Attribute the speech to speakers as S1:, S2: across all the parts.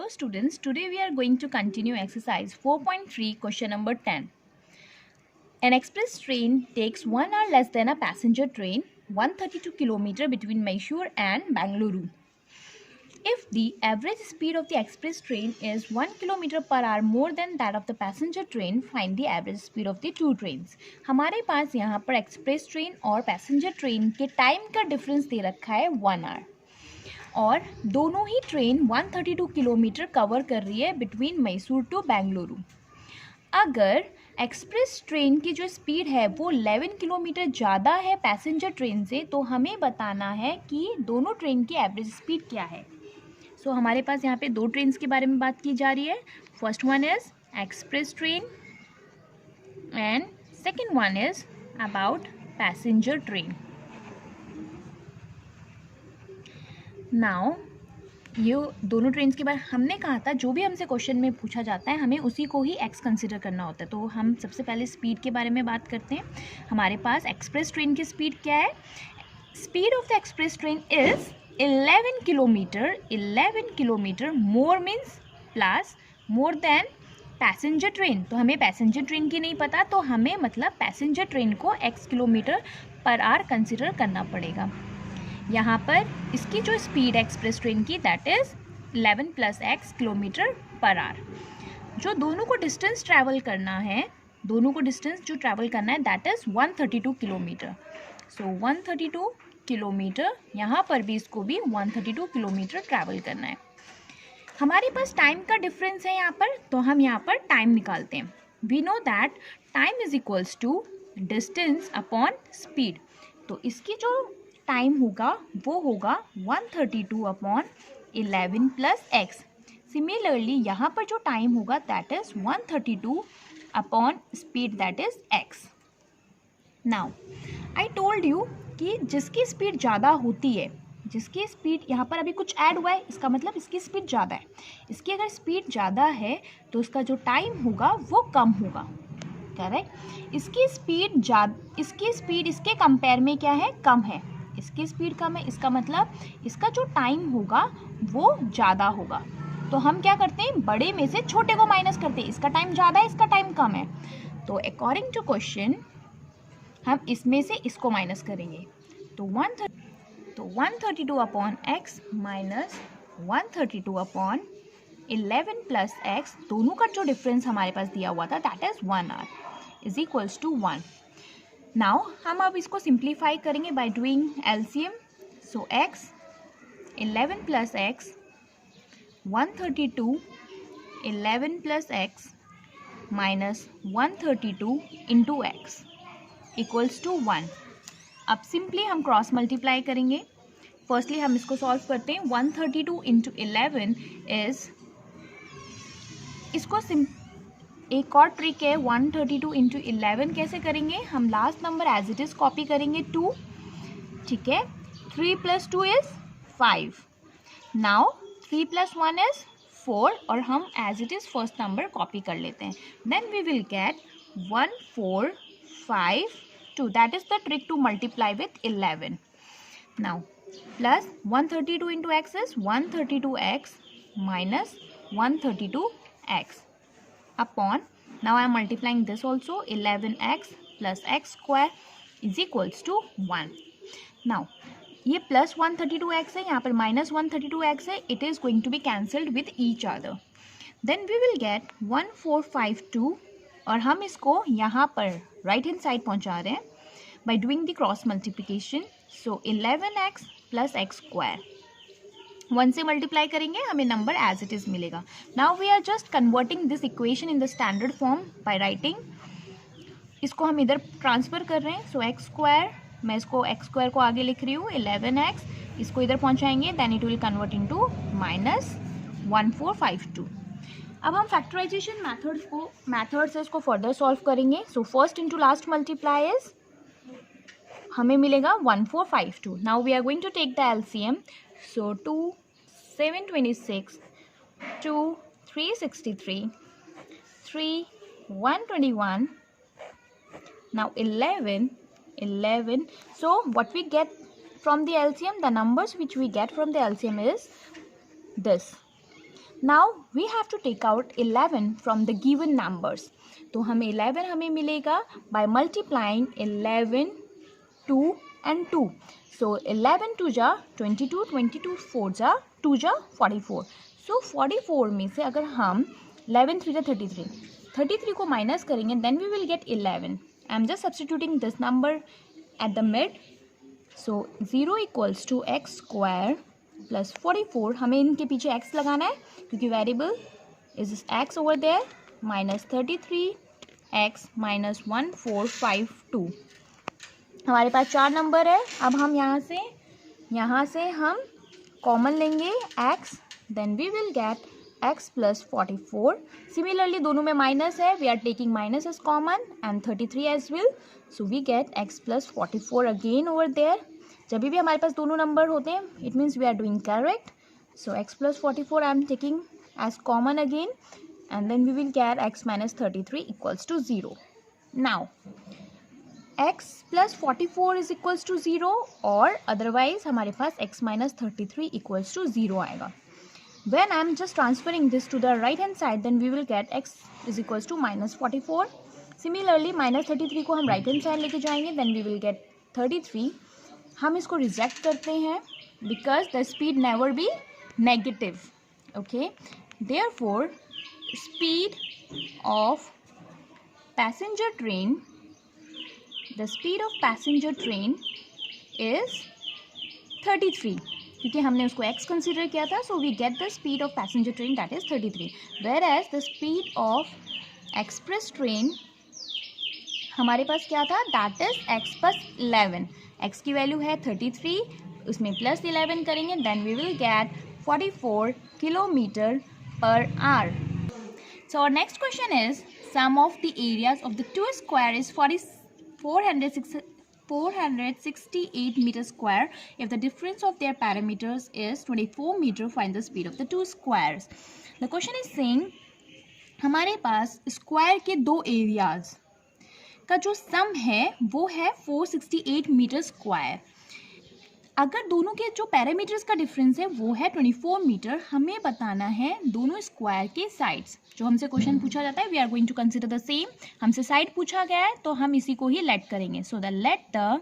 S1: Hello students, today we are going to continue exercise 4.3 question number 10. An express train takes 1 hour less than a passenger train, 132 km between Mysore and Bangalore. If the average speed of the express train is 1 km per hour more than that of the passenger train, find the average speed of the two trains. हमारे पास यहाँ पर express train और passenger train के time का difference दे रखा है 1 our और दोनों ही ट्रेन 132 किलोमीटर कवर कर रही है बिटवीन मैसूर टू बेंगलुरु। अगर एक्सप्रेस ट्रेन की जो स्पीड है वो 11 किलोमीटर ज़्यादा है पैसेंजर ट्रेन से, तो हमें बताना है कि दोनों ट्रेन की एवरेज स्पीड क्या है। सो हमारे पास यहाँ पे दो ट्रेन्स के बारे में बात की जा रही है। First one is express train and second one is about passenger train. Now ये दोनों ट्रेन्स के बारे हमने कहा था जो भी हमसे क्वेश्चन में पूछा जाता है हमें उसी को ही एक्स कंसिडर करना होता है। तो हम सबसे पहले स्पीड के बारे में बात करते हैं। हमारे पास एक्सप्रेस ट्रेन की स्पीड क्या है? Speed of the express train is 11 kilometre. 11 kilometre more means plus more than passenger train. तो हमें पैसेंजर ट्रेन की नहीं पता, तो हमें मतलब पैसेंजर ट्रेन को x kilometre per our consider करना पड़ेगा। यहाँ पर इसकी जो स्पीड है एक्सप्रेस ट्रेन की that is 11 + x kilometre per our. जो दोनों को डिस्टेंस ट्रैवल करना है, दोनों को डिस्टेंस जो ट्रैवल करना है that is 132 kilometre. So 132 kilometre, यहाँ पर भी इसको भी 132 किलोमीटर ट्रैवल करना है। हमारे पास टाइम का डिफरेंस है यहाँ पर, तो हम यहाँ पर टाइम निकालते हैं। We know that time is equals to distance upon speed. तो इसकी जो टाइम होगा वो होगा 132 अपॉन 11 + x। सिमिलरली यहाँ पर जो टाइम होगा that is 132 upon speed that is x। Now I told you कि जिसकी स्पीड ज़्यादा होती है, जिसकी स्पीड यहाँ पर अभी कुछ ऐड हुआ है, इसका मतलब इसकी स्पीड ज़्यादा है। इसकी अगर स्पीड ज़्यादा है तो उसका जो टाइम होगा वो कम होगा, करेक्ट। इसकी स्पीड इसके कंपेयर में क्या है? कम है। इसकी स्पीड कम है, इसका मतलब इसका जो टाइम होगा वो ज़्यादा होगा। तो हम क्या करते हैं? बड़े में से छोटे को माइनस करते हैं। इसका टाइम ज़्यादा है, इसका टाइम कम है, तो अकॉर्डिंग टू क्वेश्चन हम इसमें से इसको माइनस करेंगे। तो 132 upon x minus 132 upon 11 + x, दोनों का जो डिफरेंस हमारे पास दिया हुआ था that is 1 hour is equals to 1। Now हम अब इसको सिंप्लीफाई करेंगे by doing LCM. So x 11 + x 132 11 + x minus 132 into x equals to 1। अब सिंपली हम क्रॉस मल्टीप्लाई करेंगे। फर्स्टली हम इसको सॉल्व करते हैं। 132 इंटू 11 इज, इसको एक और ट्रिक है। 132 इंटू 11 कैसे करेंगे? हम last number as it is copy करेंगे 2, ठीक है। 3 + 2 इज 5। नाउ 3 + 1 इज 4 और हम as it is first number copy कर लेते हैं। Then we will get 1452। That is the trick to multiply with 11। Now plus 132 into x is 132x minus 132x upon, now I am multiplying this also, 11x plus x square is equals to 1. Now ये plus 132x है, यहाँ पर minus 132x है, it is going to be cancelled with each other. Then we will get 1452 और हम इसको यहाँ पर राइट हैंड साइड पहुँचा रहे हैं by doing the cross multiplication. So 11x plus x square 1 से मल्टीप्लाई करेंगे, हमें नंबर एज इट इज़ मिलेगा। Now we are just converting this equation in the standard form by writing. इसको हम इधर ट्रांसफ़र कर रहे हैं। सो एक्स स्क्वायर, मैं इसको एक्स स्क्वायर को आगे लिख रही हूँ 11x, इसको इधर पहुँचाएंगे then it will convert into minus 1452। अब हम फैक्टराइजेशन मैथड से इसको फर्दर सॉल्व करेंगे। So first into last multiply is, हमें मिलेगा 1452। Now we are going to take the LCM. So 2 726, 2 363, 3 121, now 11. So what we get from the LCM, the numbers which we get from the LCM is this. Now we have to take out 11 from the given numbers. तो हमें 11 हमें मिलेगा by multiplying 11, 2 and 2. So 11 2 जा 22, 22 4 जा 2 जा 44. So 44 में से अगर हम 11 3 जा 33, 33 को माइनस करेंगे then we will get 11. I'm just substituting this number at the mid. So 0 equals to x square plus 44. हमें इनके पीछे x लगाना है क्योंकि variable is x over there, minus 33 x minus 1452. हमारे पास 4 नंबर है. अब हम यहाँ से हम कॉमन लेंगे x, then we will get x plus 44. Similarly दोनों में माइनस है, we are taking minus as common and 33 as will. So we get x plus 44 again over there. जब भी हमारे पास दोनों नंबर होते हैं it means we are doing correct. So x plus 44 I am taking as common again and then we will get x minus 33 equals to 0. Now x plus 44 is equals to 0 और otherwise हमारे पास x minus 33 equals to 0 आएगा. When I am just transferring this to the right hand side then we will get x is equals to minus 44. Similarly minus 33 को हम right hand side लेके जाएंगे then we will get 33. हम इसको reject करते हैं because the speed never be negative. Okay, therefore speed of passenger train, the speed of passenger train is 33 क्योंकि हमने उसको x कंसिडर किया था. So we get the speed of passenger train that is 33. Where as the speed of express train हमारे पास क्या था, that is x plus 11. x की वैल्यू है 33, उसमें प्लस 11 करेंगे then we will gate 44 kilometre per hour. So our next question is sum of the areas of the two square is 468 meter square. If the difference of their parameters is 24 meter, find the speed of the two squares. The question is saying हमारे पास square के दो areas का जो सम है वो है 468 metre square. अगर दोनों के जो पैरामीटर्स का डिफरेंस है वो है 24 मीटर, हमें बताना है दोनों स्क्वायर के साइड्स. जो हमसे क्वेश्चन पूछा जाता है we are going to consider the same. हमसे साइड पूछा गया है तो हम इसी को ही लेट करेंगे. So the let the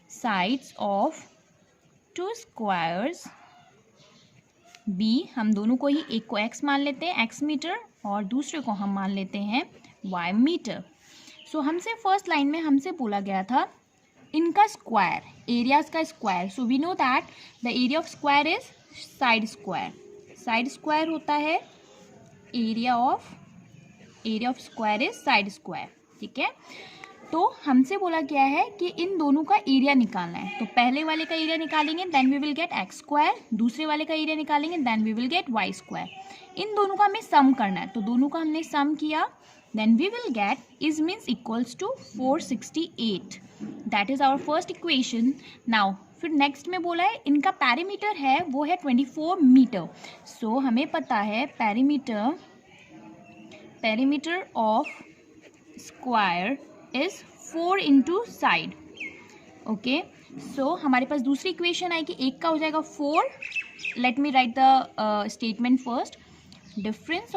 S1: sides of two squares be, हम दोनों को ही, एक को x मान लेते हैं x मीटर और दूसरे को हम मान लेते हैं y मीटर. सो हमसे फर्स्ट लाइन में हमसे बोला गया था इनका स्क्वायर, एरियाज का square. So we know that the area of square is side square. Side square होता है area of square is side square. ठीक है, तो हमसे बोला गया है कि इन दोनों का एरिया निकालना है. तो पहले वाले का एरिया निकालेंगे then we will get X square, दूसरे वाले का एरिया निकालेंगे then we will get Y square. इन दोनों का हमें सम करना है तो दोनों का हमने सम किया then we will get is means equals to 468. that is our first equation. now फिर नेक्स्ट में बोला है इनका पैरीमीटर है वो है 24 मीटर. सो हमें पता है perimeter of square is 4 into side. Okay, so हमारे पास दूसरी इक्वेशन आएगी, एक का हो जाएगा 4. Let me right the statement first. Difference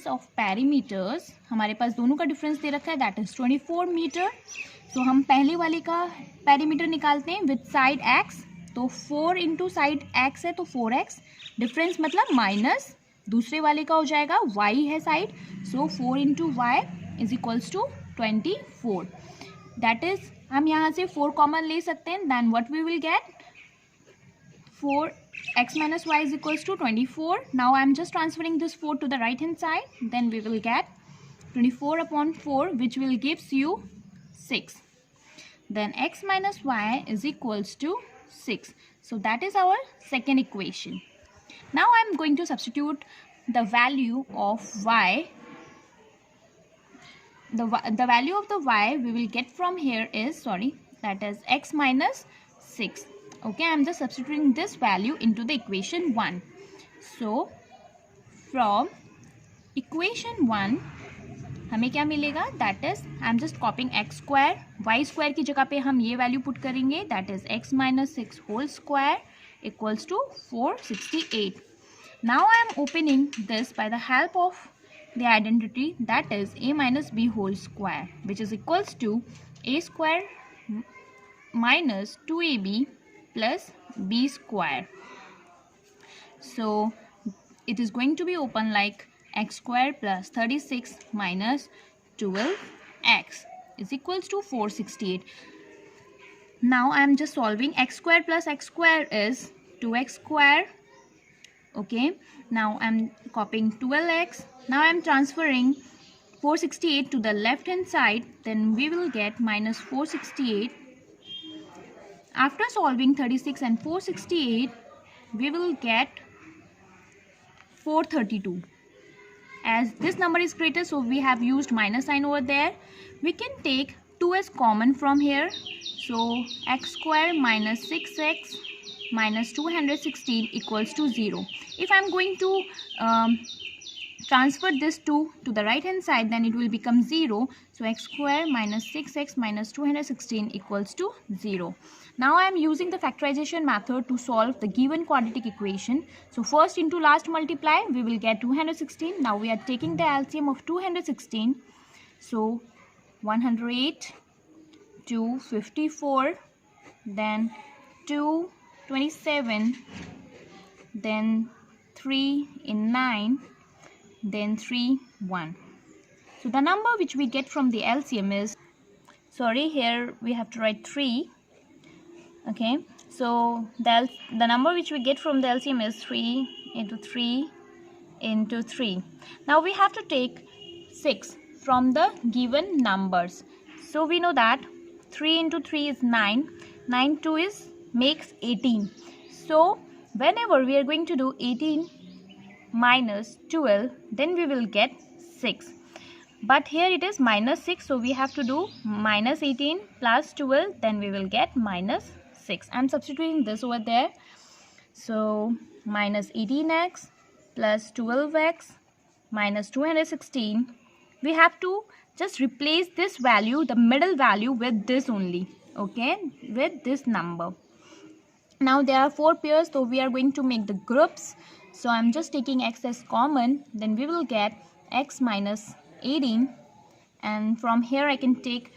S1: of perimeters, हमारे पास दोनों का डिफरेंस दे रखा है दैट इज 24 मीटर. सो हम पहले वाले का पैरीमीटर निकालते हैं विथ साइड x. तो 4 इंटू साइड x है तो 4x, डिफरेंस मतलब माइनस. दूसरे वाले का हो जाएगा y है side, so 4 into y is equals to 24. That is हम यहाँ से 4 कॉमन ले सकते हैं then what we will get 4x minus y is equals to 24. Now I am just transferring this 4 to the right hand side. Then we will get 24 upon 4 which will gives you 6. Then x minus y is equals to 6. So that is our second equation. Now I am going to substitute the value of y. The value of the y we will get from here is, that is x minus 6. Okay, I am just substituting this value into the equation 1. So from equation 1 हमें क्या मिलेगा, that is I am just copying x square. Y square की जगह पे हम ये value put करेंगे that is x minus 6 whole square equals to 468. Now I am opening this by the help of the identity, that is a minus b whole square, which is equals to a square minus 2ab plus b square. So it is going to be open like x square plus 36 minus 12x is equals to 468. Now I am just solving. X square plus x square is 2x square. Okay, now I am copying 12x. Now I am transferring 468 to the left hand side, then we will get minus 468. After solving 36 and 468, we will get 432. As this number is greater, so we have used minus sign over there. We can take 2 as common from here. So x square minus 6x minus 216 equals to 0. If I am going to transfer this 2 to the right hand side, then it will become 0. So x square minus 6x minus 216 equals to 0. Now I am using the factorization method to solve the given quadratic equation. So first into last multiply, we will get 216. Now we are taking the LCM of 216. So 108, 254, then 227, then 3 in 9, then 3 1. So the number which we get from the LCM is, sorry, here we have to write 3. Okay, so the number which we get from the LCM is 3 into 3 into 3. Now we have to take 6 from the given numbers. So we know that 3 into 3 is 9. 9 2 is makes 18. So whenever we are going to do 18 minus 12, then we will get 6. But here it is minus 6, so we have to do minus 18 plus 12, then we will get minus 6. I am substituting this over there. So minus 18x plus 12x minus 216. We have to just replace this value, the middle value, with this only. Okay, with this number. Now there are 4 pairs, so we are going to make the groups. So I am just taking x as common, then we will get x minus 18, and from here I can take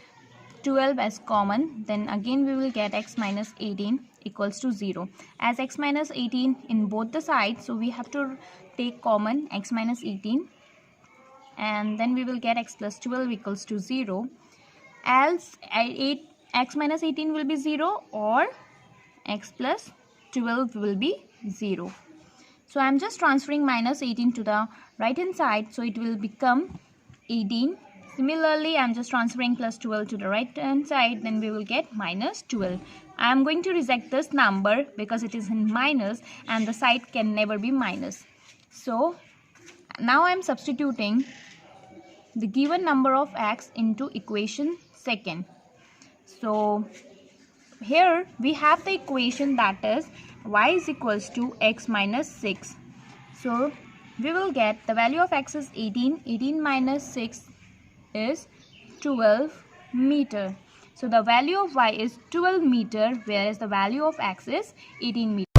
S1: 12 as common, then again we will get x minus 18 equals to 0. As x minus 18 in both the sides, so we have to take common x minus 18, and then we will get x plus 12 equals to 0. Else x minus 18 will be 0 or x plus 12 will be 0. So I am just transferring minus 18 to the right hand side, so it will become 18. Similarly, I am just transferring plus 12 to the right hand side, then we will get minus 12. I am going to reject this number because it is in minus and the side can never be minus. So now I am substituting the given number of x into equation second. So here we have the equation, that is y is equals to x minus 6. So we will get the value of x is 18. 18 minus 6 is 12 meter. So the value of y is 12 meter, whereas the value of x is 18 meter.